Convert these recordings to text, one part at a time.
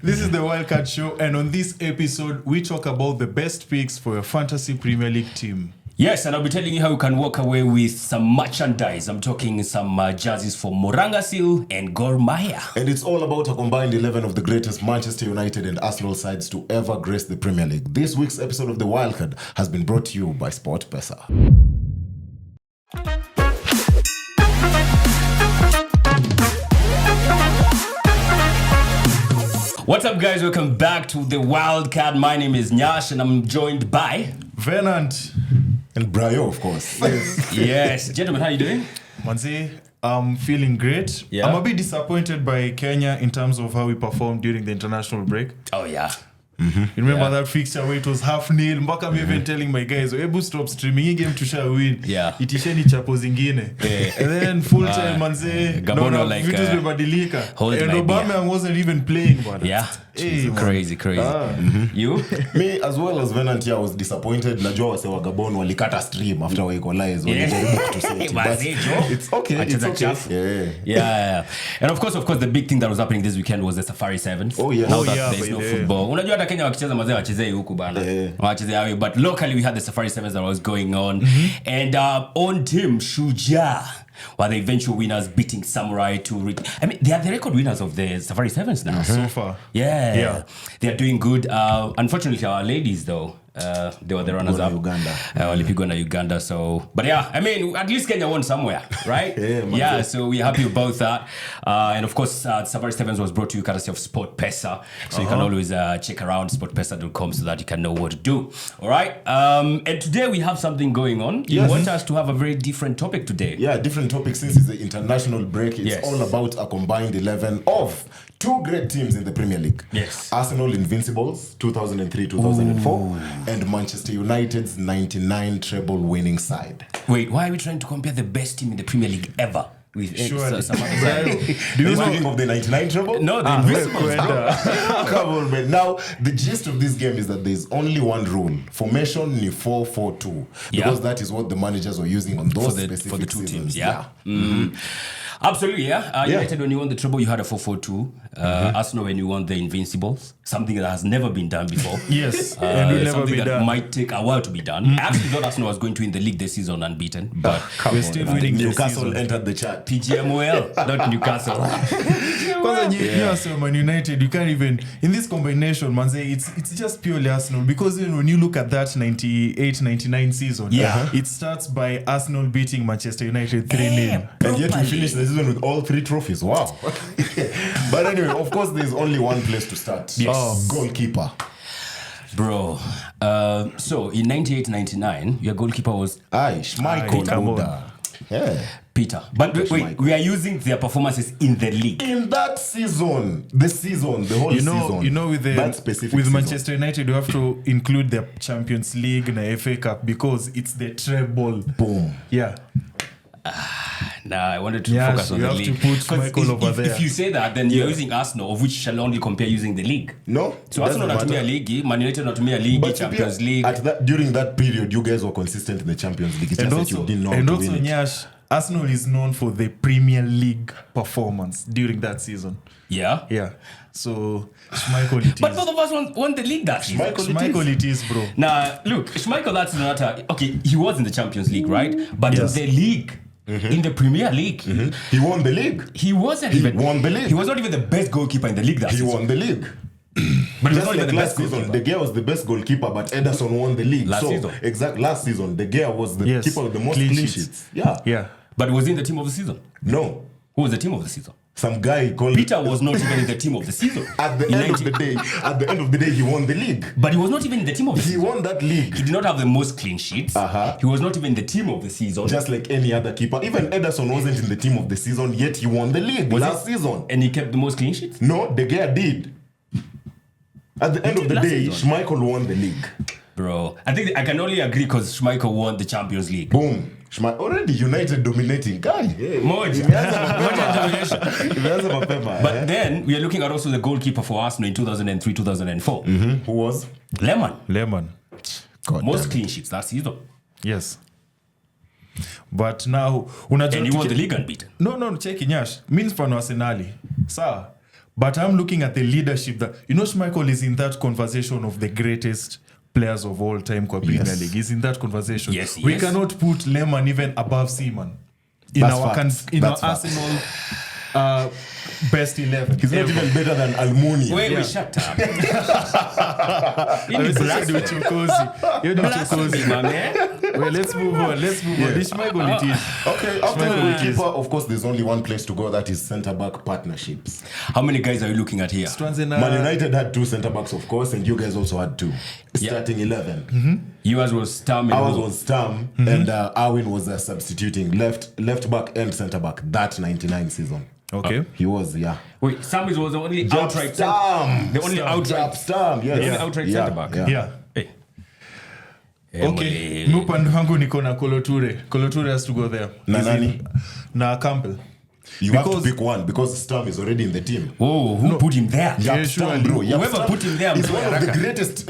This is the Wildcard show, and on this episode, we talk about the best picks for your fantasy Premier League team. Yes, and I'll be telling you how you can walk away with some merchandise. I'm talking some jerseys for Murang'a Seal and Mahia. And it's all about a combined 11 of the greatest Manchester United and Arsenal sides to ever grace the Premier League. This week's episode of the Wildcard has been brought to you by SportPesa. What's up, guys? Welcome back to the Wildcard. My name is Nyash, and I'm joined by Venant. And Brayo, of course. Yes. Gentlemen, how are you doing? Manzi, I'm feeling great. Yeah. I'm a bit disappointed by Kenya in terms of how we performed during the international break. Oh, yeah. You remember that fixture where it was 0.5? Mpaka I'm even telling my guys, Ebu stop streaming, hii game tusha win. Yeah. Itisheni chapo zingine. And then full time manze, Gabono like, vitu zimebadilika. hold And my Obama wasn't even playing, bwana. Yeah. Hey, crazy. You? Me, as well as Venant here, was disappointed. Najua wase wa Gabon walikata stream after we equalized. Walijaribu kutuseti. But it's okay. It's okay. Yeah. And of course, the big thing that was happening this weekend was the Safari Sevens. Oh, yeah. Now that there's no football. Unajua hata Kenya wakicheza mazee wachezei huku bana. Wachezei hayo. But locally, we had the Safari Sevens that was going on. And on team, Shujaa were the eventual winners, beating Samurai to I mean, they are the record winners of the Safari Sevens now. So far. Yeah. They are doing good. Unfortunately, our ladies, though, they were the runners-up. Walipigwa na Uganda. So, but yeah, I mean, at least Kenya won somewhere, right? Yeah, so we're happy about that. And of course, Safari Sevens was brought to you courtesy of SportPesa. So you can always check around sportpesa.com so that you can know what to do. All right. And today we have something going on. You want us to have a very different topic today. Yeah, different topic since it's the international break. It's all about a combined 11 of two great teams in the Premier League. Yes. Arsenal Invincibles, 2003-2004, and Manchester United's 99 treble winning side. Wait, why are we trying to compare the best team in the Premier League ever? With some other side? Do you know of the 99 treble? No, the Invincibles. Come on, man. Now, the gist of this game is that there's only one rule. Formation ni 4-4-2. Because that is what the managers were using on those specific for the two seasons. teams. Yeah. Absolutely, yeah. United, when you won the treble, you had a 4-4-2. Arsenal, when you won the Invincibles, something that has never been done before. Yes, and will never be that done. Might take a while to be done. I actually thought Arsenal was going to win the league this season unbeaten, but we're still winning. Newcastle entered the chat. PGMOL, not Newcastle. Because Man United, you can't even in this combination, man. Say it's just purely Arsenal because when you look at that 98-99 season, it starts by Arsenal beating Manchester United 3-0, and yet we finished the season with all three trophies. Wow! But anyway, of course, there's only one place to start. Yes. Goalkeeper. Bro, so in 98-99, your goalkeeper was Schmeichel. Yeah. Peter. But wait, we are using their performances in the league. In that season, the whole season. You know, with Manchester season. United, you have to include the Champions League and FA Cup because it's the treble. Boom. Yeah. I wanted to focus on the league. You have to put Schmeichel over there. If you say that, then you're using Arsenal, of which shall only compare using the league. No. So Arsenal natumia league, Man United natumia league, Champions League. During that period, you guys were consistent in the Champions League. It's just that you didn't know how to win it. Nyash, Arsenal is known for the Premier League performance during that season. Yeah. So Schmeichel it is. But both of us won the league that season. Schmeichel it is, bro. Now, look, Schmeichel that season, okay, he was in the Champions League, right? But in the league, in the Premier League, he won the league. He won the league. He was not even the best goalkeeper in the league that season. He won the league. But he was not even the best season. De Gea was the best goalkeeper, but Ederson won the league. Last season. Last season, De Gea was the keeper with the most clean sheets. Yeah. But was he in the team of the season? No. Who was the team of the season? Some guy called Peter was not even in the team of the season. At the end of the day, he won the league. But he was not even in the team of the season. He won that league. He did not have the most clean sheets. He was not even in the team of the season. Just like any other keeper. Even Ederson wasn't in the team of the season, yet he won the league last season. And he kept the most clean sheets? No, De Gea did. At the end of the day, Schmeichel won the league. Bro, I think I can only agree because Schmeichel won the Champions League. Boom. Already United dominating. Guy. Moja domination. But then we are looking at also the goalkeeper for Arsenal in 2003-2004. Who was? Lemon. Most clean sheets last season. Yes. But now and he won the league unbeaten. No, check Nyash. Means for Arsenali. Sir, But I'm looking at the leadership that Schmeichel is in that conversation of the greatest players of all time kwa Premier League. He's in that conversation. Yes, we cannot put Lehmann even above Seaman in our Arsenal best 11. He's not even better than Almuni. Wait, shut up. Blasphemy, my man. Well, let's move on. This Schmeichel it is. Okay, after the goalkeeper, of course, there's only one place to go. That is centre-back partnerships. How many guys are you looking at here? Man United had 2 centre-backs, of course, and you guys also had 2. Starting 11. Mm-hmm. Yours was Stam. Ours was Stam, and Arwin was substituting left back and centre-back that 99 season. Okay. He was, yeah. Wait, Sam was the only outright Stam. The only outright Stam, yes. The only outright centre-back. Yeah. Hey. Okay. Upande wangu niko na Kolo Toure. Kolo Toure has to go there. Na Campbell. You have to pick one because Stam is already in the team. Oh, who put him there? Stam, bro. Whoever put him there is one of the greatest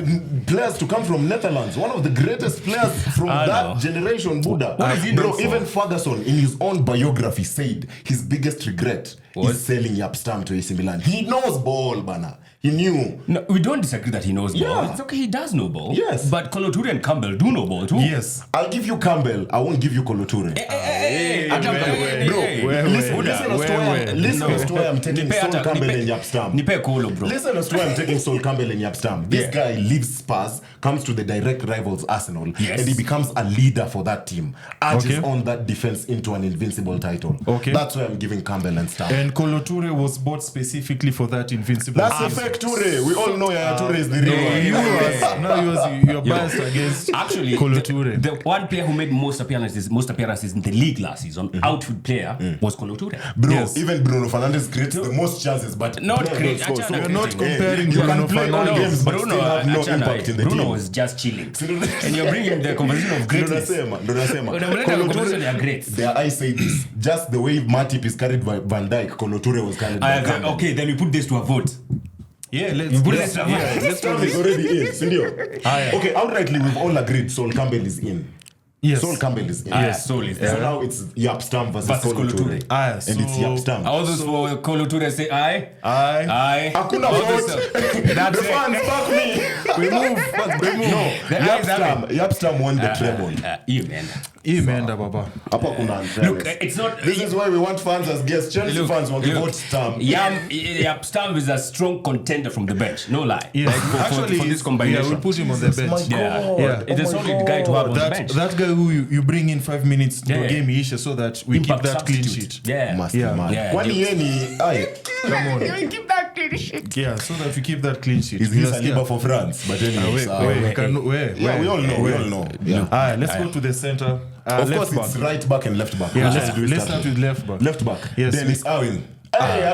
players to come from Netherlands. One of the greatest players from that generation, Buddha. Bro, even Ferguson in his own biography said his biggest regret is selling Jaap Stam to AC Milan. He knows ball, bana. He knew. No, we don't disagree that he knows ball. It's okay, he does know ball. Yes. But Kolo Toure and Campbell do know ball too. Yes. I'll give you Campbell. I won't give you Kolo Toure. Listen as to why I'm taking Sol Campbell and Jaap Stam. Nipe Kolo, bro. Listen as to why I'm taking Sol Campbell and Jaap Stam. This guy leaves Spurs, comes to the direct rivals Arsenal, and he becomes a leader for that team. Arches on that defense into an invincible title. Okay. That's why I'm giving Campbell and Stam. And Kolo Toure was bought specifically for that invincible. That's a fake Toure. We all know Yaya Toure is the real one. Now you're biased against actually Kolo Toure. The one player who made most appearances in the league last season, outfield player, was Kolo Toure. Bro, even Bruno Fernandes creates the most chances, but not great. We're not comparing you Bruno can play all Fernandes. games, but still have no impact in the Bruno team. was just chilling. And you're bringing the conversation of greatness. Their eyes say this. Just the way Matip is carried by Van Dijk, Kolo Toure was carried by Campbell. Okay, then we put this to a vote. Yeah, let's Stam is already in. Okay, outrightly we've all agreed Sol Campbell is in. Yes. Sol Campbell is in. Yes, Sol is there. So now it's Jaap Stam versus Kolo Toure. And it's Jaap Stam. All those for Kolo Toure say aye. Hakuna vote. The fans back me. We move. No, Jaap Stam won the treble. Imeenda baba. Look, it's not. This is why we want fans as guests. Chelsea fans want to vote Stam. Jaap Stam is a strong contender from the bench. No lie. Yeah. Actually, for this combination. we'll put him on the bench. It's a solid guy to have on the bench. That guy who you bring in 5 minutes to game Isha so that we keep that clean sheet. Kwani yeni Come on. Keep that clean sheet. Yeah, so that we keep that clean sheet. Is this a labor for France? But anyway, we all know. Let's go to the center. Of course, it's right back and left back. Yeah, let's start with left back. Left back. Yes. Dennis Irwin. I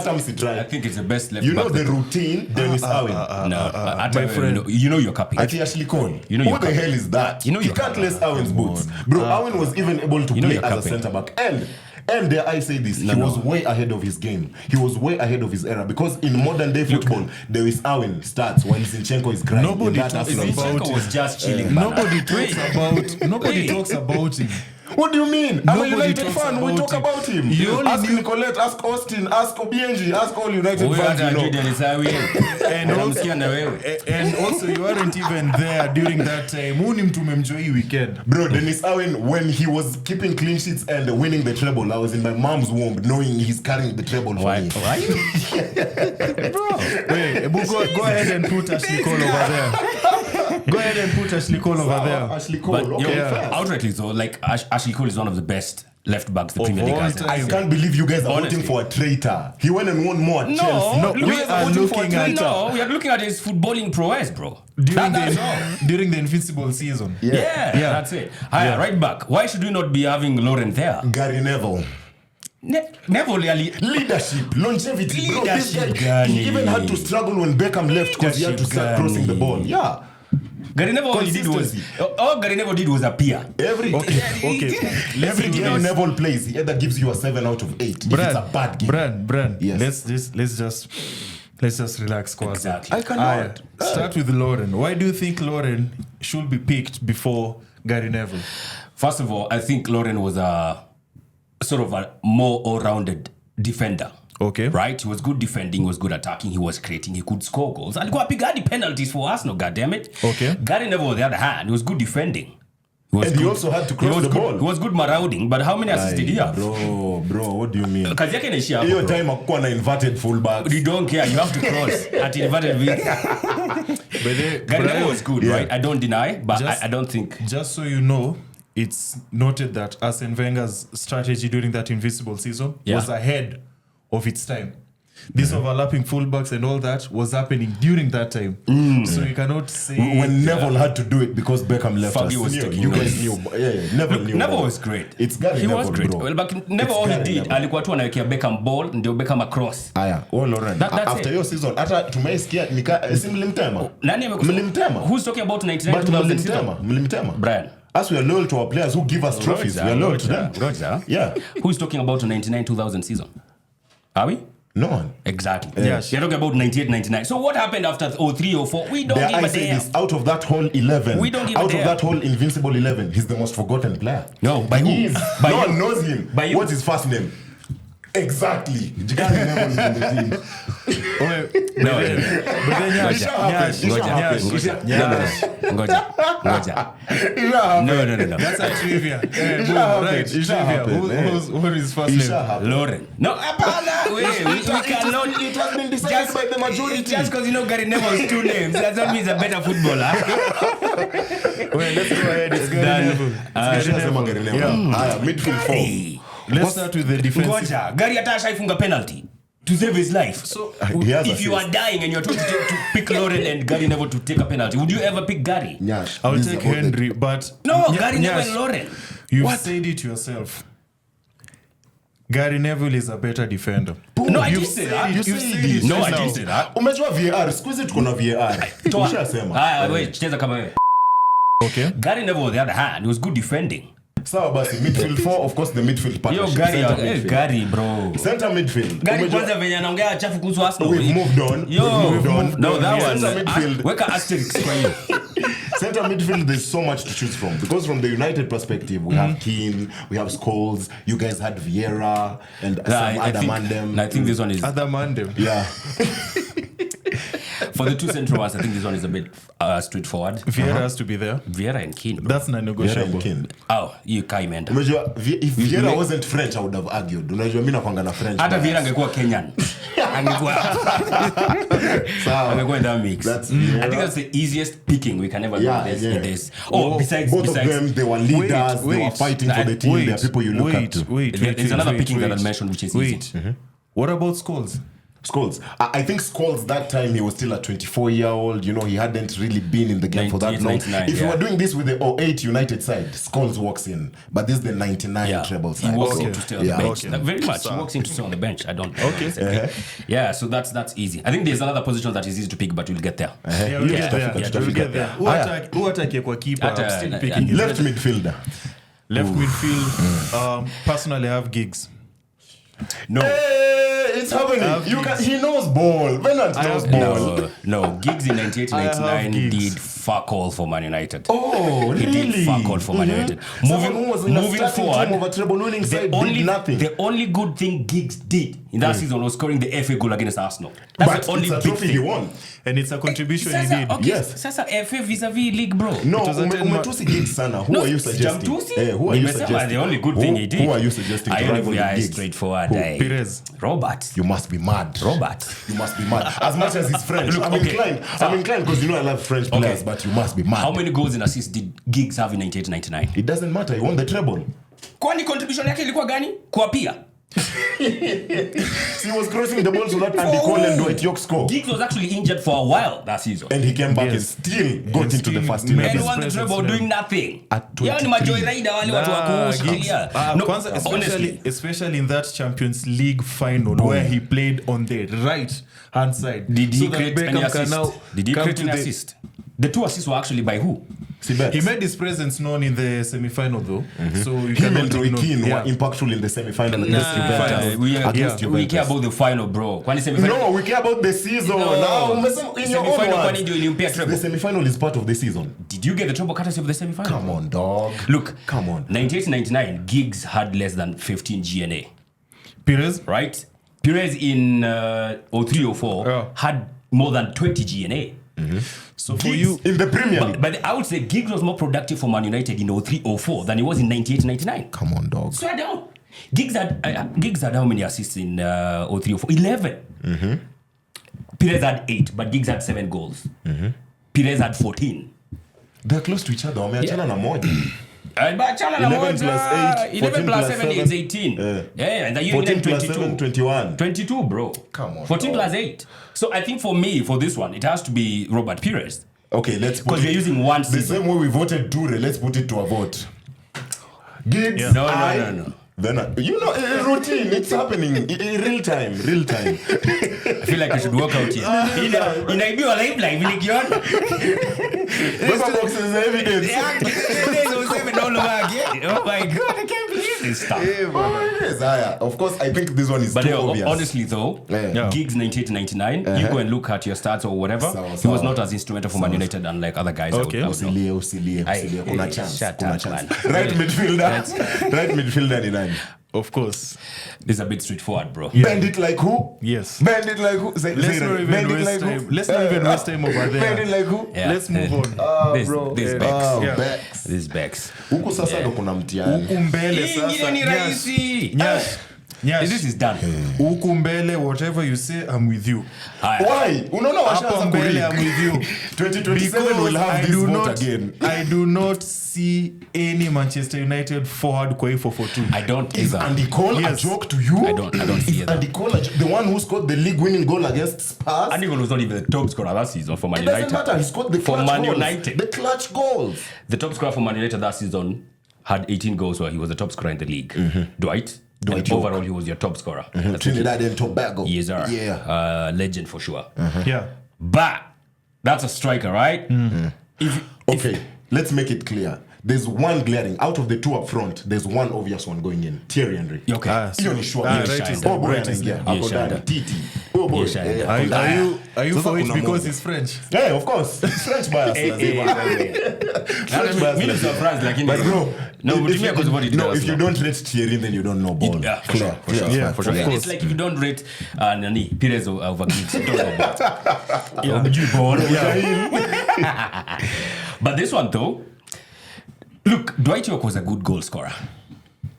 think it's the best left back. You know the routine, Dennis Irwin. My friend, you know your copy. I think Ashley Cole. You know who the hell is that? You know you can't lace Irwin's boots. Bro, Irwin was even able to play as a centre back. And dare I say this, he was way ahead of his game. He was way ahead of his era because in modern day football, there is Irwin starts while Zinchenko is grinding. Nobody talks about Zinchenko was just chilling. Nobody talks about him. What do you mean? I'm a United fan. We talk him. about him. Ask Nicolette, ask Austin, ask Obienji, ask all United fans. And also, you weren't even there during that time. Unim tumemjoi weekend. Bro, Dennis Irwin, when he was keeping clean sheets and winning the treble, I was in my mom's womb knowing he's carrying the treble for me. Why? Bro, wait, go ahead and put Ashley Cole over there. Go ahead and put Ashley Cole over there. Ashley Cole, outrightly though, like Ashley Cole is one of the best left backs the Premier League has. I can't believe you guys are voting for a traitor. He went and won more at Chelsea. No, we are looking at his footballing prowess, bro. During the Invincible season. Yeah, that's it. Right back. Why should we not be having Lauren there? Gary Neville. Leadership, longevity. Bro, this guy, he even had to struggle when Beckham left because he had to start crossing the ball. Yeah. Gary Neville all Gary Neville did was appear. Every game Neville plays, he either gives you a 7 out of 8 if it's a bad game. Brand. Yes. Let's just relax, Kwasi. Exactly. I cannot. Start with Lauren. Why do you think Lauren should be picked before Gary Neville? First of all, I think Lauren was a sort of a more all-rounded defender. Okay. Right? He was good defending, he was good attacking, he was creating, he could score goals. Alikuwa apiga hadi penalties for Arsenal, goddammit. Okay. Gary Neville, on the other hand, he was good defending. He also had to cross the ball. He was good marauding, but how many assists did he have? Bro, what do you mean? Kazi yake inaishia hapo. Hiyo time akuwa na inverted fullback. You don't care, you have to cross at inverted V. Gary Neville was good, right? I don't deny, but I don't think. Just so you know, it's noted that Arsene Wenger's strategy during that Invincible season was ahead of its time. This overlapping fullbacks and all that was happening during that time. So you cannot say... When Neville had to do it because Beckham left us. Was you guys knew. Neville knew. Neville was great. It's Gary Neville, was great. bro. Well, but Neville all he did, alikuwa tu anawekea Beckham ball, ndio Beckham across. Lauren. After your season, hata tumeisikia si mlimtema. Nani mlimtema? Who's talking about 99-2000 season? Mlimtema. Brian. As we are loyal to our players who give us trophies, we are loyal to them. Roger. Yeah. Who's talking about 99-2000 season? Are we? No one. Exactly. Yes. You're talking about 98-99. So what happened after 03-04? We don't give a damn. Out of that whole 11, we don't give a damn. Out of that whole Invincible 11, he's the most forgotten player. No, by who? No one knows him. What's his first name? Exactly. Gary Neville is in the team. No. But then No. That's a trivia. Right, trivia. What is his first name? Lauren. No, we cannot. It has been decided by the majority. Just because you know Gary Neville's two names, that doesn't mean he's a better footballer. Well, let's go ahead. It's Gary Neville. Midfield 4. Let's start with the defense. Gary Atasha ifunga penalty to save his life. So if you are dying and you're told to pick Lauren and Gary Neville to take a penalty, would you ever pick Gary? I'll take Henry, but Gary Neville and Lauren. You've said it yourself. Gary Neville is a better defender. No, I didn't say that. You said it. No, I didn't say that. Umejua VAR, squeeze tuko na VAR. Tushasema. Wait, cheza kama wewe. Okay. Gary Neville, on the other hand, he was good defending. Sawa basi midfield 4, of course the midfield partnership. Gary bro. Center midfield. Gary kwanza venye anaongea chafu kuhusu Arsenal. We've moved on. No, that one. Center midfield. Weka asterisk kwa hiyo. Center midfield, there's so much to choose from because from the United perspective, we have Keane, we have Scholes, you guys had Vieira and some other Mandem. I think this one is other Mandem. Yeah. For the two central ones, I think this one is a bit straightforward. Vieira has to be there. Vieira and Keane. That's not negotiable. Oh, you Kaimenda. If Vieira wasn't French, I would have argued. Unajua mimi nakwanga na French. Hata Vieira angekuwa Kenyan. Angekuwa in that mix. I think that's the easiest picking we can ever do in this. Besides both of them, they were leaders. They were fighting for the team. They are people you look up to. There's another picking that I mentioned, which is easy. What about Scholes? Scholes. I think Scholes that time he was still a 24-year-old. You know, he hadn't really been in the game for that long. If you were doing this with the 08 United side, Scholes walks in. But this is the 99 treble side. He walks in to stay on the bench. Very much. He walks in to stay on the bench. I don't know. Yeah, so that's easy. I think there's another position that is easy to pick, but we'll get there. We'll get there. Who attack kwa keeper? I'm still picking left midfielder. Left midfield. Personally, I have Giggs. No. It's happening. He knows ball. Venant knows ball. No. Giggs in 98-99 did fuck all for Man United. Oh, he really? did fuck all for Man United. Moving forward, of a treble winning side did nothing. The only good thing Giggs did in that season was scoring the FA goal against Arsenal. That's the only big thing he won. And it's a contribution he did. Okay, yes. Sasa FA vis-a-vis league, bro. No, umetusi Giggs sana. Who are you suggesting? Who are you suggesting? The only good thing he did. Who are you suggesting to rival Giggs? Straightforward. Perez. Robert. You must be mad. Robert. You must be mad. As much as he's French. Look, I'm inclined because you know I love French players, but you must be mad. How many goals and assists did Giggs have in 98-99? It doesn't matter. He won the treble. Kwani contribution yake ilikuwa gani? Kuapia. He was crossing the ball so that Andy Cole and Dwight York score. Giggs was actually injured for a while that season. And he came back and still got into the first 11. And won the treble doing nothing. At 23. Ni majoy raida wale watu wakushikilia. Especially in that Champions League final where he played on the right hand side. Did he create any assist? The two assists were actually by who? He made his presence known in the semi-final though. So you him and Roy Keane were impactful in the semi-final against Juventus. We care about the final, bro. No, we care about the season. Now, in your own words, the semi-final is part of the season. Did you get the treble courtesy of the semi-final? Come on, dog. Look, come on. 98-99, Giggs had less than 15 GNA. Perez? Right? Perez in 03-04 had more than 20 GNA. So for Giggs you in the Premier League. But I would say Giggs was more productive for Man United in 03-04 than he was in 98-99. Come on, dog. Swear down. Giggs had how many assists in 03-04? 11. Perez had 8, but Giggs had 7 goals. Perez had 14. They're close to each other. Wameachana na moja. 11 plus 7 is 18. Yeah, and the 14 plus 22. 7, 21. 22, bro. Come on, 14 dog. plus 8. So I think for me, for this one, it has to be Robert Perez. Okay, let's put Because we're using one the season. same way we voted Toure, let's put it to a vote. Giggs, No. Then routine, it's happening in real time. I feel like I should walk out here. Inaibiwa live nikiona. Paper boxes is evidence. Oh my God, I can't believe this stuff. Of course, I think this one is But too obvious. honestly though, Yeah. Giggs 98-99, you go and look at your stats or whatever, he was not as instrumental for Man United unlike other guys. Okay. Usilie. Kuna chance. Shut Kuna up, chance. man. Right midfielder ni nani? of course. This is a bit straightforward, bro. Yeah. Bend it like who? Yes. Bend it like who? Let's not even waste time over there. Bend it like who? Yeah. Let's move on. This Bex. Yeah. Bex. This Bex. Huku sasa ndo kuna mtihani. Huku mbele Hii ingine ni sasa. rahisi. Nyash. This is done. Huku mbele, whatever you say, I'm with you. Why? Unaona Hapa washaanza mbele, kuread. I'm with you. 2027 will have this vote again. I do not see any Manchester United forward kwa hii 4-4-2. I don't Is either. Andy Cole Yes. a joke to you? I don't see Is either. Andy Cole the one who scored the league-winning goal against Spurs? Andy Cole was not even the top scorer that season for Man It doesn't United. matter. He scored the For clutch Man goals. United. The clutch goals. The top scorer for Man United that season had 18 goals, where he was the top scorer in the league. Dwight Dwight and overall, he was your top scorer. That's Trinidad and Tobago. Yes, sir. Yeah. Legend for sure. Yeah. But that's a striker, right? Okay, let's make it clear. There's one glaring out of the two up front. There's one obvious one going in. Thierry Henry. Okay. Hiyo ni sure. right Yes, is oh boy, right is anaingia. there. Hapo Yes, ndani. Shanda. Titi. Oh boy. Yes, Shanda. Are you Sasa for it kuna because moja. he's French? Yeah, of course. French bias. lazima. Mimi surprised lakini But bro, no, if mtumia kwa sababu no, if you don't rate Thierry, then you don't know ball. Yeah, for sure, for sure. Yeah, for sure. It's like if you don't rate nani Perez over Giggs, you don't know about. You ball. But this one though, look, Dwight York was a good goal scorer.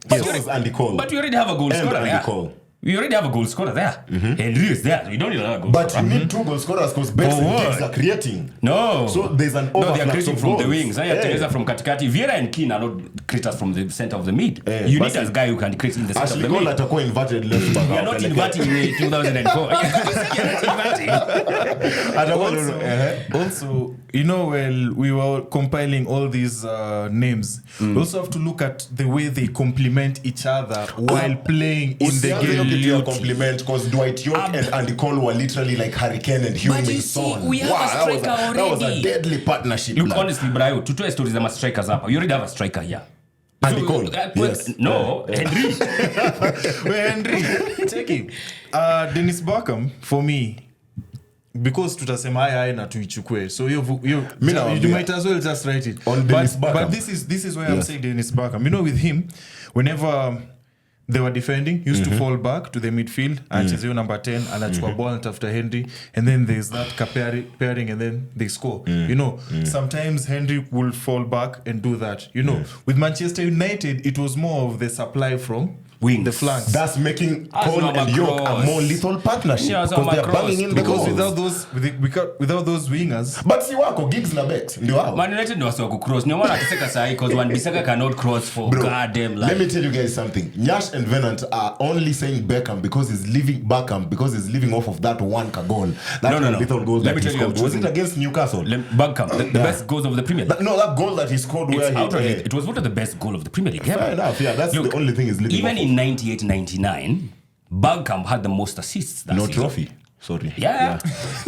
Yes. So was Andy Cole. But you already have a goal And scorer Andy there. Cole. We already have a goal scorer there. Henry is there. So you don't need another goal But scorer. you need two goal scorers because Bex For and what? Giggs are creating. No. So there's an No, they are overflux creating of from the goals. wings. Teresa from Katikati. Vieira and Keane are not creators from the center of the mid. You need a guy who can create in the center Ashley of the Cole mid. atakuwa inverted left back. We are not inverting in 2004. You're not inverting. Also, you know, when we were compiling all these names, we also have to look at the way they complement each other while playing in the game. Compliment because Dwight York and Andy Cole were literally like Hurricane and But you Heung-min see, Son. we have a striker that was a already. deadly partnership. Look, blood. honestly, Brayo, tutoe stories ama strikers hapa. You already have a striker here. Andy Cole. Yes. No, Henry. Henry, take him. Dennis Bergkamp, for me, because tutasema haya na tuichukue, so you might as well just write it on Dennis but Bergkamp. this is why I'm saying Dennis Bergkamp. You know, with him, whenever they were defending, used to fall back to the midfield and chezeo number 10 anachukua ball after Henry, and then there's that pairing and then they score. You know, sometimes Henry will fall back and do that. You know, with Manchester United, it was more of the supply from Wings. the flanks. That's making As Cole Mama and York Cross. a more lethal partnership Yeah, as because Mama they're banging in the Because goals. without those wingers, But si wako Giggs na Bex ndio hao. Man United ndio wasiwa kucross. Ndio maana akiseka sahi because Wan Bissaka cannot cross for goddamn life. Let me tell you guys something. Nyash and Venant are only saying Beckham because he's living off of that one goal. That No. lethal goal Let that me he tell you, scored. I'm Was it choosing- against Newcastle? Bergkamp, the best goals of the Premier League. That goal that he scored where It's he outright. It was voted the best goal of the Premier League. Fair enough, yeah. That's Look, the only thing he's living even off in 98-99, Bergkamp had the most assists that of. No season. trophy. Sorry. Yeah.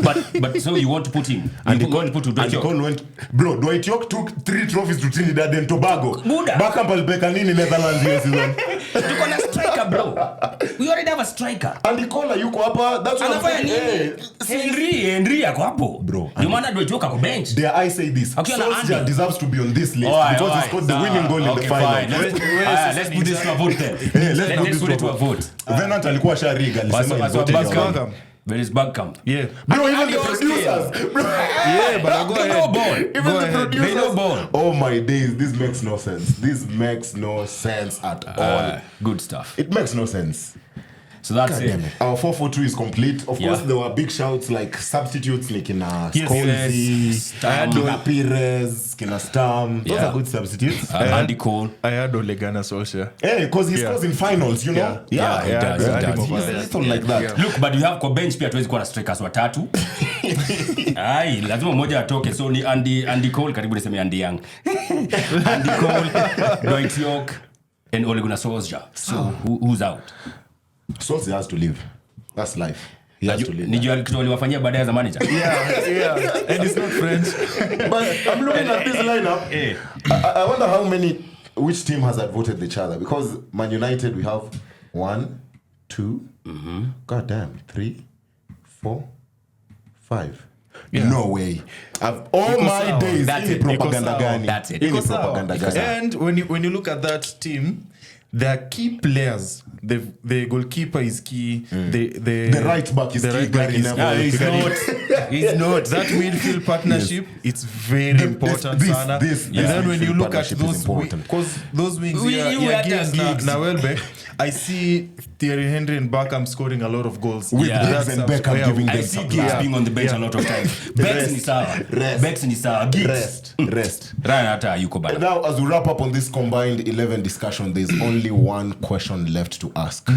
but so you want to put him? Andy You want to put Dwight York? Cole went, bro. Dwight York took 3 trophies to Trinidad and Tobago. Buddha. Bergkamp alipeka nini Netherlands hiyo season? Tuko na striker striker bro. We already have a striker. And Kola yuko hapa. That's what Anafanya nini? Henry yako hapo. Bro. Ndio maana ndio joka kwa bench. Dare I say this? Solskjaer deserves to be on this list because he scored the winning goal in the final. Let's put this to a vote then. Let's put it to a vote. Venant alikuwa shariga alisema Where is Bergkamp? Yeah. Bro, even the producers. Bro. Yeah, but go ahead. Even the producers. They know ball. Oh my days, this makes no sense. This makes no sense at all. Good stuff. It makes no sense. So that's it. Our 4-4-2 is complete. Of course, there were big shouts like substitutes, like Kina Skolzi, Kina Pires, Kina Stam. Those are good substitutes. Andy Cole. I had Ole Gunnar Solskjaer. Hey, because he scores in finals, you know? He does. He's a little like that. Yeah. Look, but you have kwa bench pia tuwezi kuwa na strikers watatu. Ai, lazima mmoja atoke. So ni Andy Cole, karibu niseme Andy Young. Andy Cole, Dwight York, and Ole Gunnar Solskjaer. So who's out? Solskjaer has to leave. That's life. He has to leave. Nijua kitu waliwafanyia baadaye za manager. Yeah. And it's not French. But I'm looking at this lineup. I wonder which team has outvoted each other. Because Man United, we have 1, 2, God damn, 3, 4, 5. Yeah. No way. All my days. That's it. Propaganda gani. That's it. Propaganda gani. And when you look at that team, their key players, the goalkeeper is key. The right back is key. He's not. That midfield partnership, it's very important, Sana. And then when you look at those, because those wings Giggs now Welbeck, I see Thierry Henry and Beckham scoring a lot of goals. With Giggs and Beckham giving them I see Giggs being on the bench a lot of times. Bex ni sawa. Rest. Hata yuko bana. Now, as we wrap up on this combined 11 discussion, there's only one question left to ask.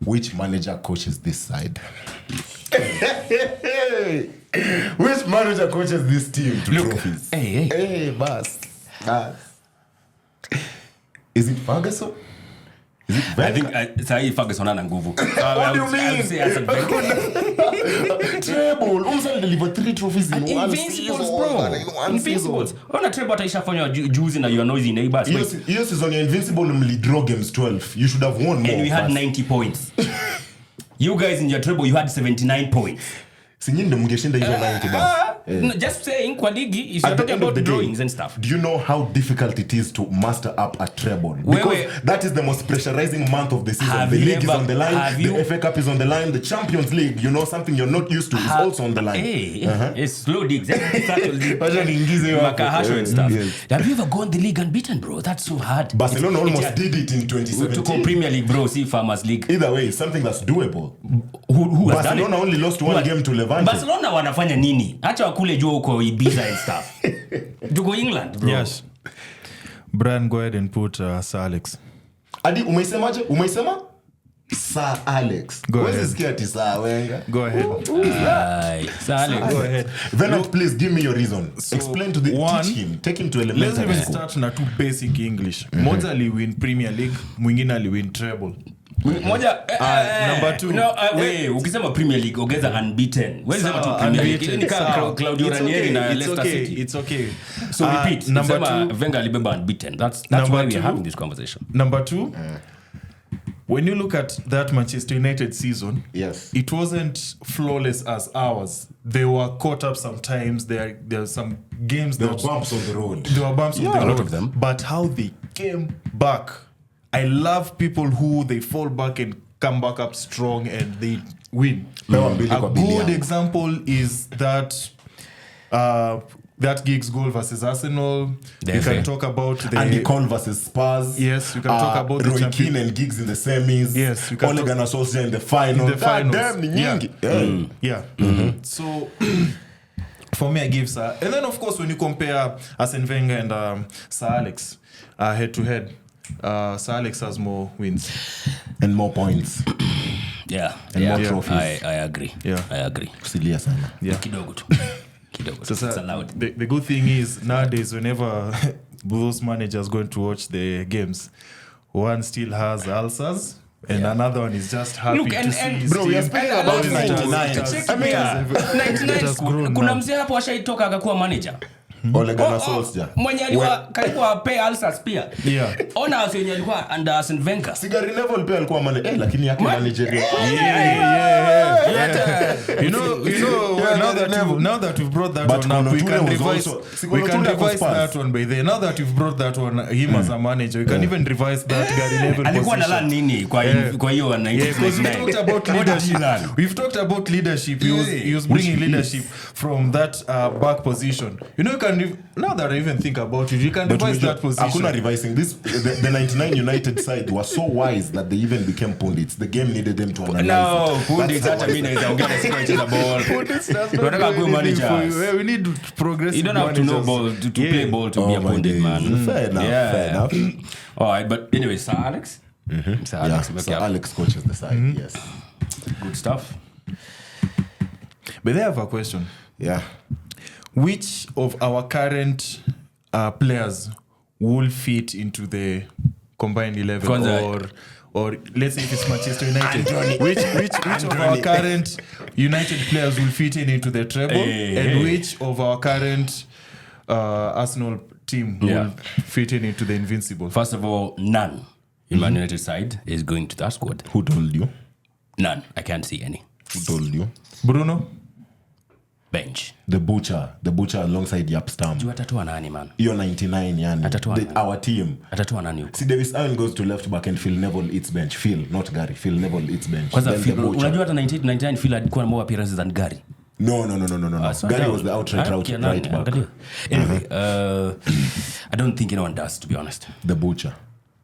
Which manager coaches this side? Which manager coaches this team to trophies? Hey, boss. Is it Ferguson? I think sahi Ferguson ana nguvu. What do you mean? Treble. Also delivered 3 trophies in one season. Invincibles. Ona Treble ataishafanywa juzi na your noisy neighbors. Your season your Invincible mlidraw games 12. You should have won more. And we had 90 points. You guys in your Treble, you had 79 points. Sinyinde mngeshinda hizo 90 basi. Just saying kwa ligi if you're talking about drawings and stuff. Do you know how difficult it is to master up a treble? Because that is the most pressurizing month of the season. The league is on the line, the FA Cup is on the line, the Champions League, you know, something you're not used to is also on the line. It's slow digs. Makahasho and stuff. Have you ever gone the league unbeaten, bro? That's so hard. Barcelona almost did it in 2017. To go Premier League, bro. See Farmers League. Either way, it's something that's doable. Who has Barcelona done it? only lost one game to Levante. Barcelona wanafanya nini? Acha wakule jua huko Ibiza and stuff. Tuko England, bro. Yes. Brian, go ahead and put Sir Alex. Adi, umeisema? Sir Alex. Go ahead. Sir Wenger. Go ahead. Sir Alex. Go ahead. Venant, please give me your reason. So, explain to teach him. Take him to Let's elementary even school. start na two basic English. Moja aliwin Premier League, mwingine aliwin treble. Moja number 2. No, ukisema Premier League ongeza unbeaten. Wewe sema tu Premier League. Ni kama Claudio Ranieri na Leicester City. It's okay. So repeat. Number 2, Wenger alibeba unbeaten. That's why we are having this conversation. Number 2. When you look at that Manchester United season, yes, it wasn't flawless as ours. They were caught up sometimes. There are some games there were bumps on the road. There were bumps on the road. A lot of them. But how they came back. I love people who they fall back and come back up strong and they win. A good example is that Giggs goal versus Arsenal. You can talk about Andy Cole versus Spurs. Yes, you can talk about Roy Keane and Giggs in the semis. Yes, you can Ole Gunnar Solskjaer in the final. Damn, yeah. So for me, I give Sir. And then of course, when you compare Arsene Wenger and Sir Alex head to head, Sir Alex has more wins and more points. And more trophies. I agree. I agree. Silia sana. Kidogo tu. So the good thing is nowadays whenever those managers going to watch the games, one still has ulcers and another one is just happy to see. Bro, we are speaking about 99. 99 kuna mzee hapo ashaitoka akakuwa manager. Ole Gunnar Solskjaer. Mwenye alikuwa karibu ape Alsace pia. Yeah. Ona wenye alikuwa under Arsene Wenger. Gary Neville pia alikuwa lakini yake manager. Now that we've brought that But one up, we Kolo can Toure was revise. also- We can Kolo Toure revise was that one by there. Now that we've brought that one, him as a manager, we can even revise that Gary Neville Alikuwa position. analala nini kwa hiyo 1999? We've talked about leadership. We've talked about leadership. He was bringing leadership from that back position. You can now that I even think about it, you can revise that position. Hakuna revising this. The 99 United side was so wise that they even became pundits. The game needed them to analyze No, it. pundits That's hata the mimi wise- naweza ongea na siku anacheza ball. Tunataka kuwa managers. We need progressive You don't have to know managers. ball to play ball to be a my pundit, days. man. Fair enough, fair enough. All right, but anyway, Sir Alex. Sir Yeah, Alex, so Alex coaches the side. Yes. good stuff. But I have a question. Yeah. Which of our current players will fit into the combined 11 Kwanza- or let's say if it's Manchester United, which of our current United players will fit into the treble, and which of our current Arsenal team will fit into the Invincibles? First of all, none in Man United side is going to that squad. Who told you? None. I can't see any. Who told you? Bruno? Bench. The butcher alongside Yapstam. Juu atatoa nani, man? You're 99, yani. Atatoa nani? Our team. Atatoa nani huko? See, Davis Allen goes to left back and Phil Neville eats bench. Phil, not Gary. Phil Neville eats bench. Kwanza Then the Phil, butcher. unajua hata 99 Phil alikuwa na more appearances than Gary. No. So Gary down. was the outright right back. Anyway, I don't think anyone does, to be honest. The butcher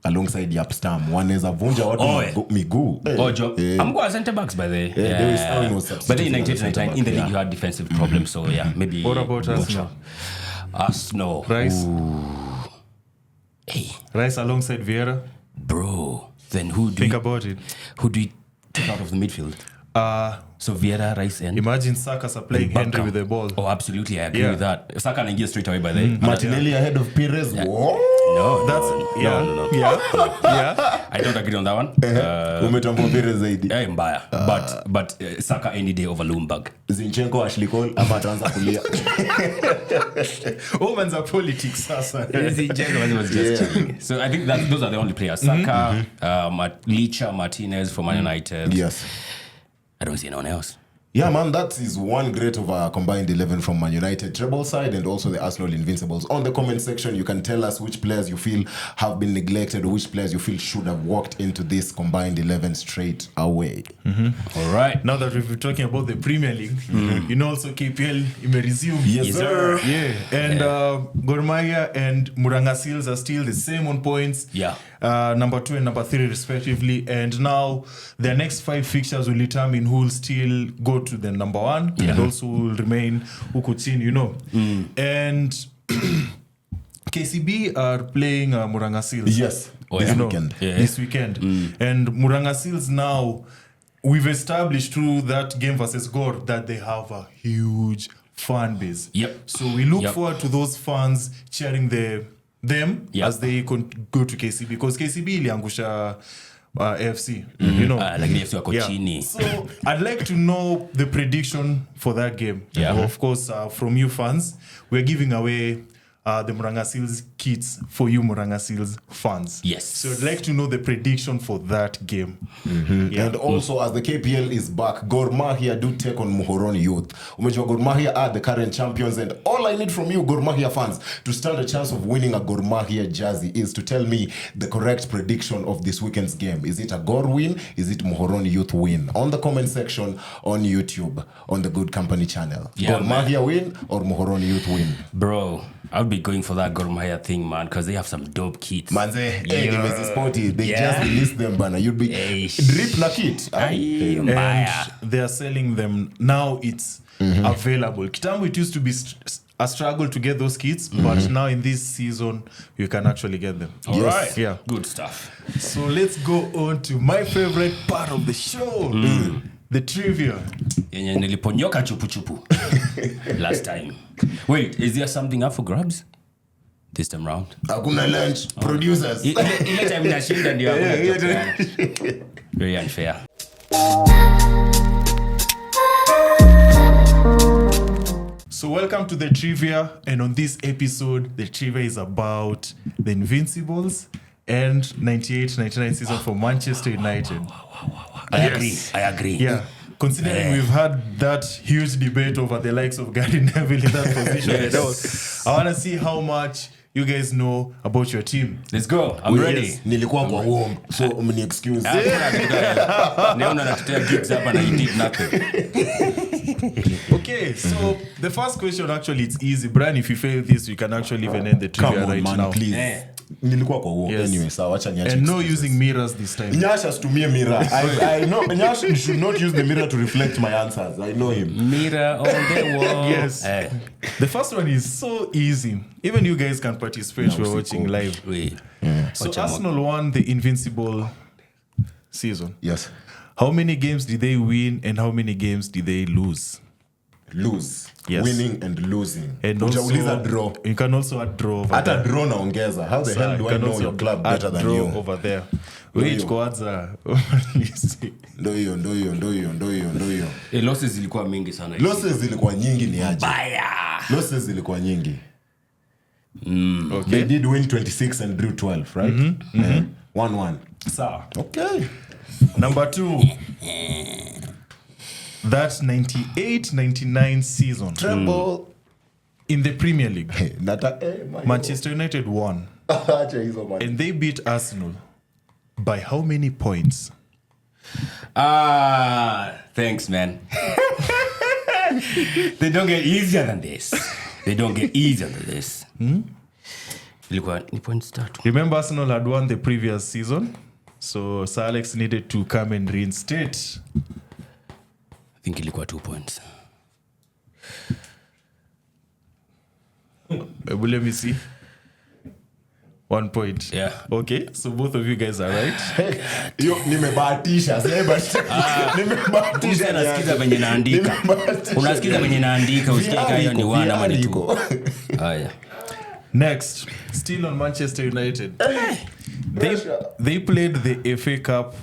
alongside Yapstam. Wanaweza vunja watu miguu. Ojo. I'm going center backs by the way. Davis Allen was But then in substituted as a 1999 in the center back, league you had defensive problems, so yeah, maybe. What about Arsenal? Arsenal. Rice? Hey, Rice alongside Vieira? bro. Then who do Think we, about it. who do we take out of the midfield? So Vieira, Rice, and Imagine Saka supplying Henry with the ball. Oh, absolutely, I agree with that. Saka anaingia straight away by the way. Martinelli ahead of Perez. Whoa. No, That's no. yeah. I don't agree on that one. Umetambua Perez zaidi. Mbaya. But Saka any day over Lumberg. Zinchenko, Ashley Cole ama ataanza kulia. Women's are politics sasa. Was just chilling. So I think that those are the only players. Saka, Licha, Martinez for Man United. Yes. I don't see anyone else. Yeah, man, that is one great of our combined 11 from Man United treble side and also the Arsenal Invincibles. On the comment section, you can tell us which players you feel have been neglected or which players you feel should have walked into this combined 11 straight away. All right. Now that we've been talking about the Premier League, you know also KPL resumed. Yes, sir. Yeah, and Gor Mahia and Murang'a Seals are still the same on points. Yeah. Number 2 and number 3 respectively. And now their next 5 fixtures will determine who will still go to the number 1 and also will remain who could win, you know. And KCB are playing Murang'a Seals. Yes. This weekend. Yeah. This weekend. And Murang'a Seals now, we've established through that game versus Gor that they have a huge fan base. Yep. So we look forward to those fans cheering them as they go to KCB, because KCB iliangusha AFC, you know. Like the AFC wako chini. So I'd like to know the prediction for that game. Yeah. Of course, from you fans, we're giving away the Murang'a Seals kits for you Murang'a Seals fans. Yes. So I'd like to know the prediction for that game. Yeah. And also, as the KPL is back, Gor Mahia do take on Muhoroni Youth. Umejua Gor Mahia are the current champions, and all I need from you, Gor Mahia fans, to stand a chance of winning a Gor Mahia jersey is to tell me the correct prediction of this weekend's game. Is it a Gor win? Is it Muhoroni Youth win? On the comment section on YouTube, on the Good Company channel. Yeah, Gor Mahia win or Muhoroni Youth win? Bro, I'll be going for that Gor Mahia thing, man, because they have some dope kits. Manze, sporty. They just released them, bana. You'd be drip na kit. And they are selling them now. It's available. Kitambo, it used to be a struggle to get those kits, but now in this season you can actually get them. All right. Yeah. Good stuff. So let's go on to my favorite part of the show, the trivia. Yenye niliponyoka chupu last time. Wait, is there something up for grabs this time round? Hakuna lunch. Producers. Ile time nashinda ndio hakuna. Very unfair. So welcome to the trivia, and on this episode, the trivia is about the Invincibles and 98-99 season for Manchester United. I agree. Yeah. Considering we've had that huge debate over the likes of Gary Neville in that position, I want to see how much you guys know about your team. Let's go. I'm ready. Yes. Nilikuwa kwa home, so mni excuse. Neona natutea gigs hapa na he did nothing. Okay, so the first question, actually, it's easy. Brian, if you fail this, you can actually even end the trivia Come on, right man, now. please. Nilikuwa kwa home. Yes. Anyway, sawa, acha niache. And no excuses. using mirrors this time. Nyash has to me a mirror. I know Nyash should not use the mirror to reflect my answers. I know him. Mirror on the wall. Yes. The first one is so easy. Even you guys can participate if you're watching live. So Arsenal won the Invincible season. Yes. How many games did they win and how many games did they lose? Lose. Yes. Winning and losing. And Ujauliza also, draw. you can also add draw over Hata there. draw naongeza. How the hell do You I can know also your club add better than draw you? over there. Wait, kwanza. Ndo hiyo. Losses zilikuwa mingi sana. Losses zilikuwa nyingi ni aje. Baya. Losses zilikuwa nyingi. Okay. They did win 26 and drew 12, right? 1-1. So, Okay. number 2. That 98-99 season Treble. in the Premier League, My Manchester United won. Acha hizo man. And they beat Arsenal by how many points? Thanks, man. They don't get easier than this. Ilikuwa ni points tatu. Remember, Arsenal had won the previous season, so Sir Alex needed to come and reinstate. I think ilikuwa 2 points. Let me see. 1 point. Yeah. Okay, so both of you guys are right. Yo, nimebahatisha. Unasikiza venye naandika. Unasikiza venye naandika usikia hiyo ni 1 ama ni 2. Haya. Next, still on Manchester United. They played the FA Cup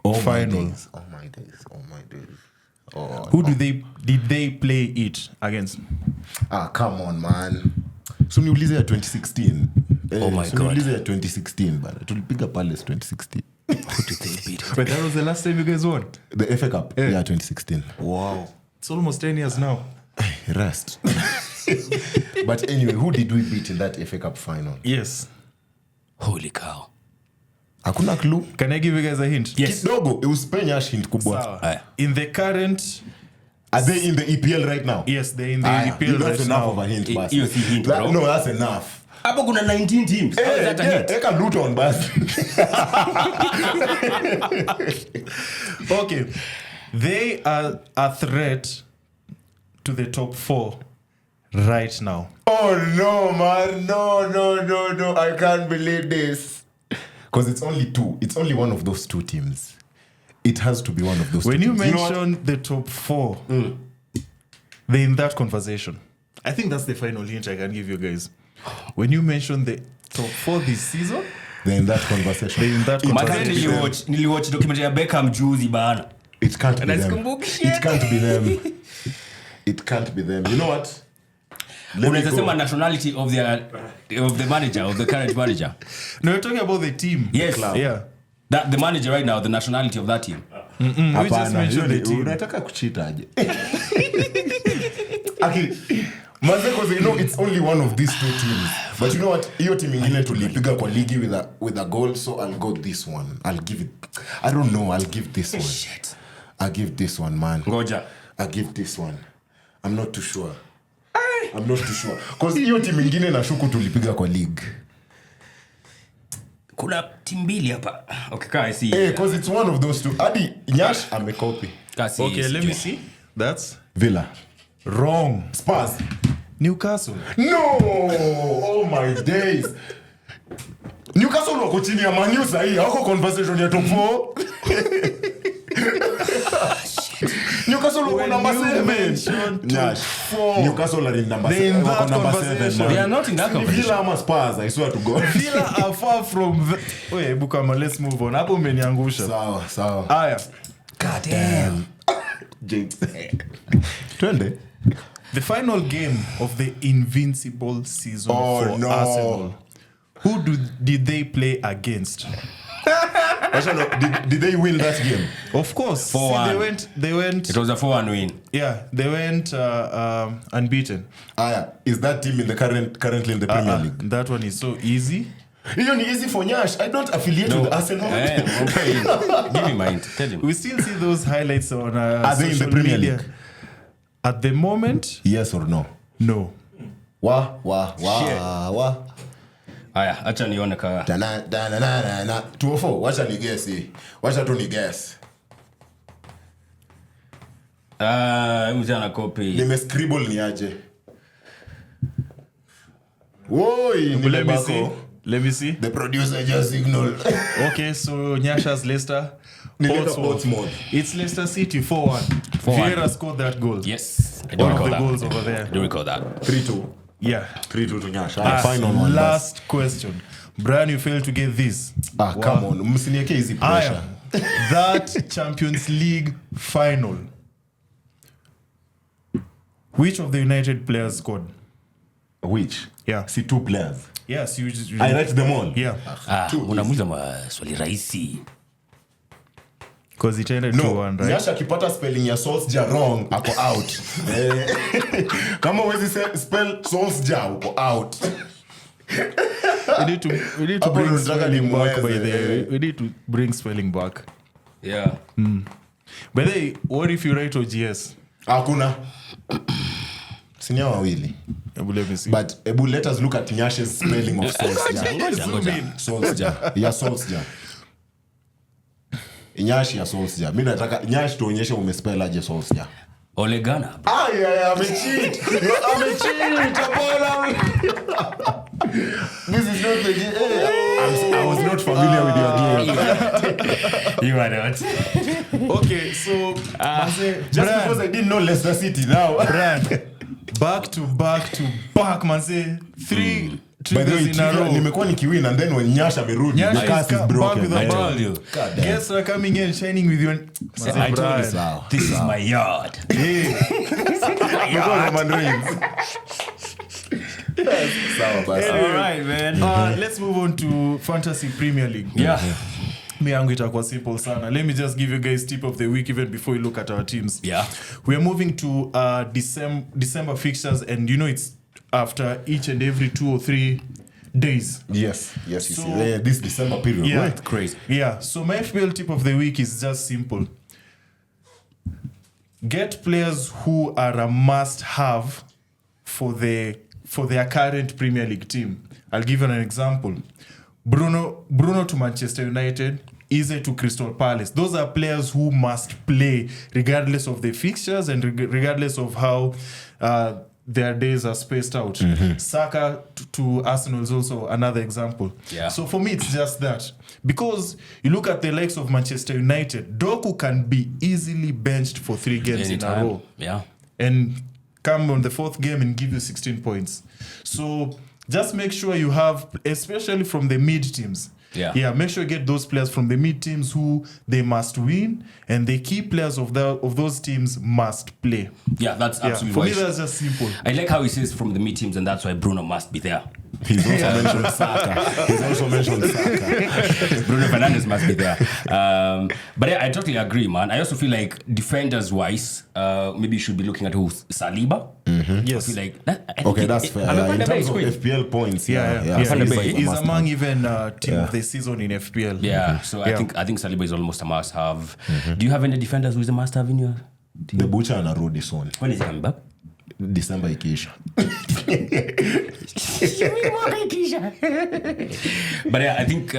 final. Oh my days. Who did they play it against? Come on, man. So niulize ya 2016. Oh my God. Niulize ya 2016 bana. Tulipiga Palace 2016. Who did they beat? But that was the last time you guys won. The FA Cup. Yeah, 2016. Wow. It's almost 10 years now. Rest. But anyway, who did we beat in that FA Cup final? Yes. Holy cow. Hakuna clue. Can I give you guys a hint? Yes. Kidogo, uspenye hint kubwa. Sawa. In the current... Are they in the EPL right now? Yes, they're in the That's EPL enough right of now. a hint, basi. Hiyo si hint, bro. No, that's enough. Hapo kuna 19 teams. How is that a hint? Eka Luton, basi. Okay. They are a threat to the top 4 right now. Oh no, man. No. I can't believe this. Because it's only 2. It's only one of those 2 teams. It has to be one of those When 2 you teams. mention the top 4, they're in that conversation. I think that's the final hint I can give you guys. When you mention the top 4 this season, They're in that conversation. they're in that It conversation. can't be them. Niliwatch documentary ya Beckham juzi bana. It can't be And I them. skumbuki shit. It can't be them. It can't be them. You know what? Let me Unaweza go. sema nationality of the manager, of the current manager. No, you're talking about the team. Yes. Yeah. That the manager right now, the nationality of that team. We just Hapana, mentioned the hiyo ni- team. unataka kucheat aje? Okay. Manze, 'cause you know it's only one of these 2 teams. But you know what? Hiyo team ingine tulipiga kwa ligi with a goal, so I'll go this one. I'll give it. I don't know. I'll give this one. Shit. I'll give this one, man. Ngoja. I'll give this one. I'm not too sure. Because hiyo team ingine nashuku tulipiga kwa league. Kuna timu mbili hapa. Okay, kai see. Because it's one of those 2. Adi Nyash amecopy. Kasi Okay, let me see. That's Villa. wrong. Spurs. Newcastle. No! Oh my days. Newcastle wako chini ya Man U sahi. Hawako conversation ya top 4. Newcastle wako number 7. Nyash. Newcastle are in number They're in 7. that Wako number 7. conversation. They are not in that Ni conversation. Villa ama Spurs, I swear to God. Villa are far from the... Wait, Bukama, let's move on. Hapo umeniangusha. Sawa. Aya. God damn. Jinx. Twende. The final game of the Invincible season for Arsenal. Who did they play against? Did they win that game? Of course. 4-1. They went. It was a 4-1 win. Yeah, they went unbeaten. Is that team in the currently in the Premier League? That one is so easy. It's easy for Nyash. I don't affiliate with Arsenal. Okay. Give me mine. Tell him. We still see those highlights on Are they in the Premier League? At the moment, Yes or no? no. Wah. Aya, acha nione ka. 204. Wacha ni guess. Wacha tu ni guess. Mzana copy. Nime scribble ni aje. Woi, Let me see. The producer just signal. Okay, so Nyasha's Leicester. Portsmouth. It's Leicester City 4-1. Vieira scored that goal. Yes. I do One of recall the that. goals over there. I do recall that. 3-2. Yeah. 3-2 to Nyash. Final one. Last question. Brian, you failed to get this. Come on. Msinieke easy pressure. That Champions League final. Which of the United players scored? Which? Yeah. See 2 players. Yes, you I write them all. Yeah. Unamuza maswali rahisi. Because it ended No, 2-1, right? Nyash akipata spelling ya Solskjaer wrong, ako out. Kama huwezi spell Solskjaer, uko out. We need to bring spelling back by the way. We need to bring spelling back. Yeah. By the way, what if you write OGS? Hakuna. Sinia wawili. Let me see. But let us look at Nyash's spelling of Solskjaer. Solskjaer. Ya Solskjaer. Nyash ya Solskjaer. Mimi nataka Nyash tuonyeshe umespell aje Solskjaer. Ole Gunnar. Amecheat. This is not the game. I was not familiar with your game. You are not. Okay, so Just because I didn't know Leicester City now. Brand, back to back, man. Say 3 By the way, triggers in a row. nimekuwa nikiwin and then when Nyash amerudi, Nyash the cast is back broken. with the I ball. told you. God damn. Guests are coming in, shining with you. I told you, this is my yard. Because of Mandarins. Sawa basi. All right, man. Let's move on to Fantasy Premier League. Yeah. Me yangu itakuwa simple sana. Let me just give you guys tip of the week even before we look at our teams. Yeah. We are moving to December fixtures, and you know it's after each and every 2 or 3 days. Yes. So- This December period. Yeah. Right? Crazy. Yeah, so my FPL tip of the week is just simple. Get players who are a must-have for their current Premier League team. I'll give you an example. Bruno to Manchester United, Eze to Crystal Palace. Those are players who must play regardless of the fixtures and regardless of how their days are spaced out. Saka to Arsenal is also another example. Yeah. So for me, it's just that. Because you look at the likes of Manchester United, Doku can be easily benched for 3 games in a row. Yeah. And come on the 4th game and give you 16 points. So just make sure you have, especially from the mid teams. Yeah. Make sure you get those players from the mid teams who they must win, and the key players of those teams must play. Yeah, that's absolutely For me, right. that's just simple. I like how he says from the mid teams, and that's why Bruno must be there. He's also mentioned Saka. Bruno Fernandes must be there. But yeah, I totally agree, man. I also feel like defenders-wise, maybe you should be looking at who Saliba. Yes. I feel like Okay, that's fair. In terms of FPL points, He's among even team of the season in FPL. Yeah, so I think Saliba is almost a must-have. Do you have any defenders who is a must-have in your team? The Butcher anarudi soon. When is he coming back? December ikiisha. But yeah, I think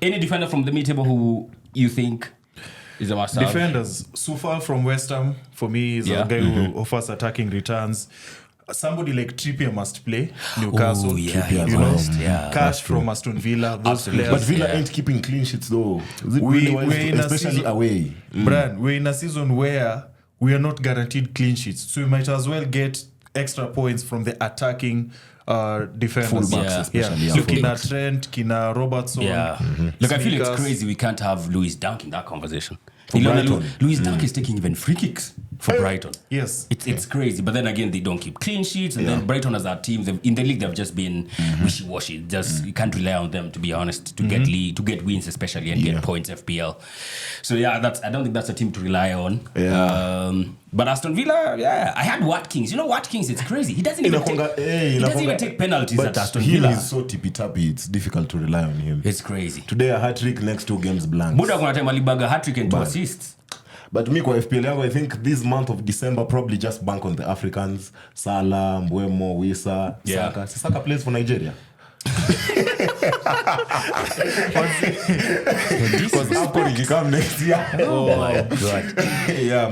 any defender from the mid-table who you think is a must-have. Defenders, Sufal from West Ham, for me, is a guy who offers attacking returns. Somebody like Trippier must play Newcastle. Oh, yeah, Trippier, he must, yeah. Cash from Aston Villa. Those Absolutely. players. But Villa ain't keeping clean sheets though. Is it We're really wise in a especially season- away? Brian, we're in a season where we are not guaranteed clean sheets, so we might as well get extra points from the attacking defenders. Fullbacks especially. So Kina Trent, Kina Robertson. Yeah. Look, I feel it's Sneakers. crazy we can't have Louis Dunk in that conversation. For Brighton. Louis Dunk is taking even free kicks. for Brighton. Yes. It's crazy. But then again, they don't keep clean sheets. And then Brighton as our team, in the league, they've just been wishy-washy. You can't rely on them, to be honest, to get wins, especially, and get points FPL. So, I don't think that's a team to rely on. Yeah. But Aston Villa, I had Watkins. You know Watkins, it's crazy. He doesn't even take penalties at Aston Villa. He's so tippy-tappy, it's difficult to rely on him. It's crazy. Today, a hat-trick, next 2 games blank. Buda kuna time alibaga hat-trick and 2 assists. But me kwa FPL yangu, I think this month of December probably just bank on the Africans. Salah, Mbeumo, Wissa, Saka. Saka plays for Nigeria. Because Apple will come next year. Oh my God.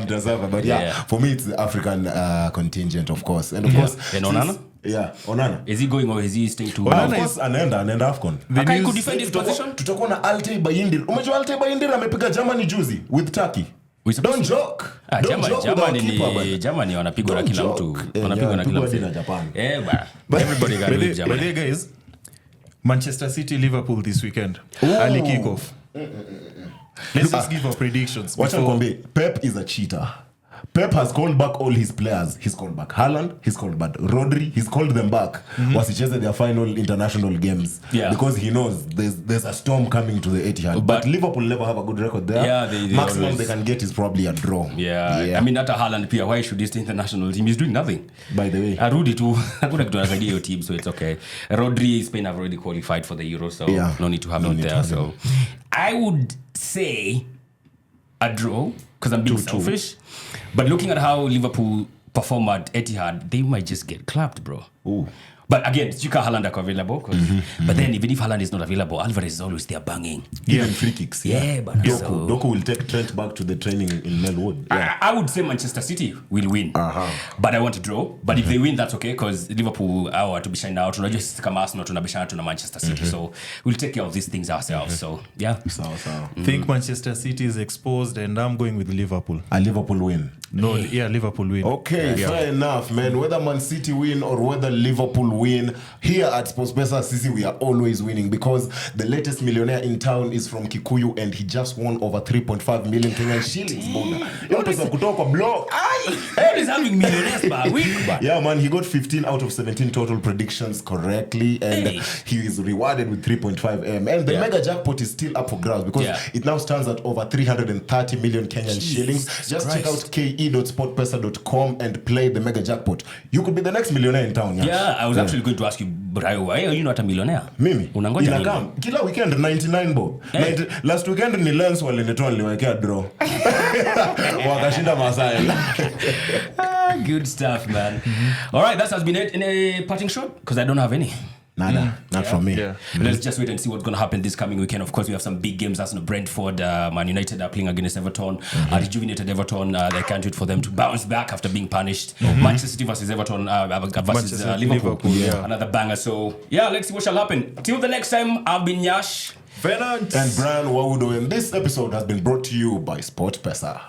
Mtazama. But for me it's the African contingent, of course. And of course, and Onana? Yeah, Onana. Is he going or is he staying to? Of course, anaenda AFCON. Akai could defend his position. Tutakuwa na Altay Bayindir. Umejua Altay Bayindir amepiga Germany juzi with Turkey. Don't joke. Germany wanapigwa na kila mtu. Wanapigwa na kila mtu. But everybody got to beat Germany. But there guys, Manchester City Liverpool this weekend. Early kickoff. Let's just give our predictions. Watch Pep is a cheater. Pep has called back all his players. He's called back Haaland, he's called back Rodri, he's called them back. Wasicheze their final international games. Because he knows there's a storm coming to the Etihad. But Liverpool never have a good record there. Maximum they can get is probably a draw. I mean, that Haaland, Pia, why should he stay in the national team? He's doing nothing. By the way. Rudy too. Hakuna kitu anasaidia your team, so it's okay. Rodri, Spain have already qualified for the Euro, so no need to have him there. So I would say a draw, because I'm being selfish. But looking at how Liverpool perform at Etihad, they might just get clapped, bro. Ooh. But again, Shujaa Haaland are available. But then even if Haaland is not available, Alvarez is always there banging. Even free kicks. But Doku will take Trent back to the training in Melwood. I would say Manchester City will win. But I want to draw. But if they win, that's okay, because Liverpool are to be shined out. Tunajua sisi kama Arsenal tunabishana tuna Manchester City. So we'll take care of these things ourselves. So Think Manchester City is exposed, and I'm going with Liverpool. A Liverpool win. No, Liverpool win. Okay, fair enough, man. Whether Man City win or whether Liverpool win, here at SportsPesa Sisi, we are always winning, because the latest millionaire in town is from Kikuyu, and he just won over 3.5 million Kenyan shillings. He's having millionaires per week. Yeah, man, he got 15 out of 17 total predictions correctly, and he is rewarded with 3.5 M. And the mega jackpot is still up for grabs, because it now stands at over 330 million Kenyan shillings. Just check out ke.sportpesa.com and play the mega jackpot. You could be the next millionaire in town. I was actually going to ask you, Brayo, why are you not a millionaire? Mimi? Unangoja nini? Kila weekend 99 bob. Last weekend ni Lens walinitoa niliwekea draw. Wakashinda Masai. Good stuff, man. All right, that has been it. In a parting shot, because I don't have any. Nada, not from me. Let's just wait and see what's going to happen this coming weekend. Of course, we have some big games. As Brentford, Man United are playing against Everton. Rejuvenated Everton, they can't wait for them to bounce back after being punished. Manchester City versus Everton versus Liverpool. Another banger. So, let's see what shall happen. Till the next time, I've been Yash, Fernand, and Brian Wawudo, and this episode has been brought to you by SportsPesa.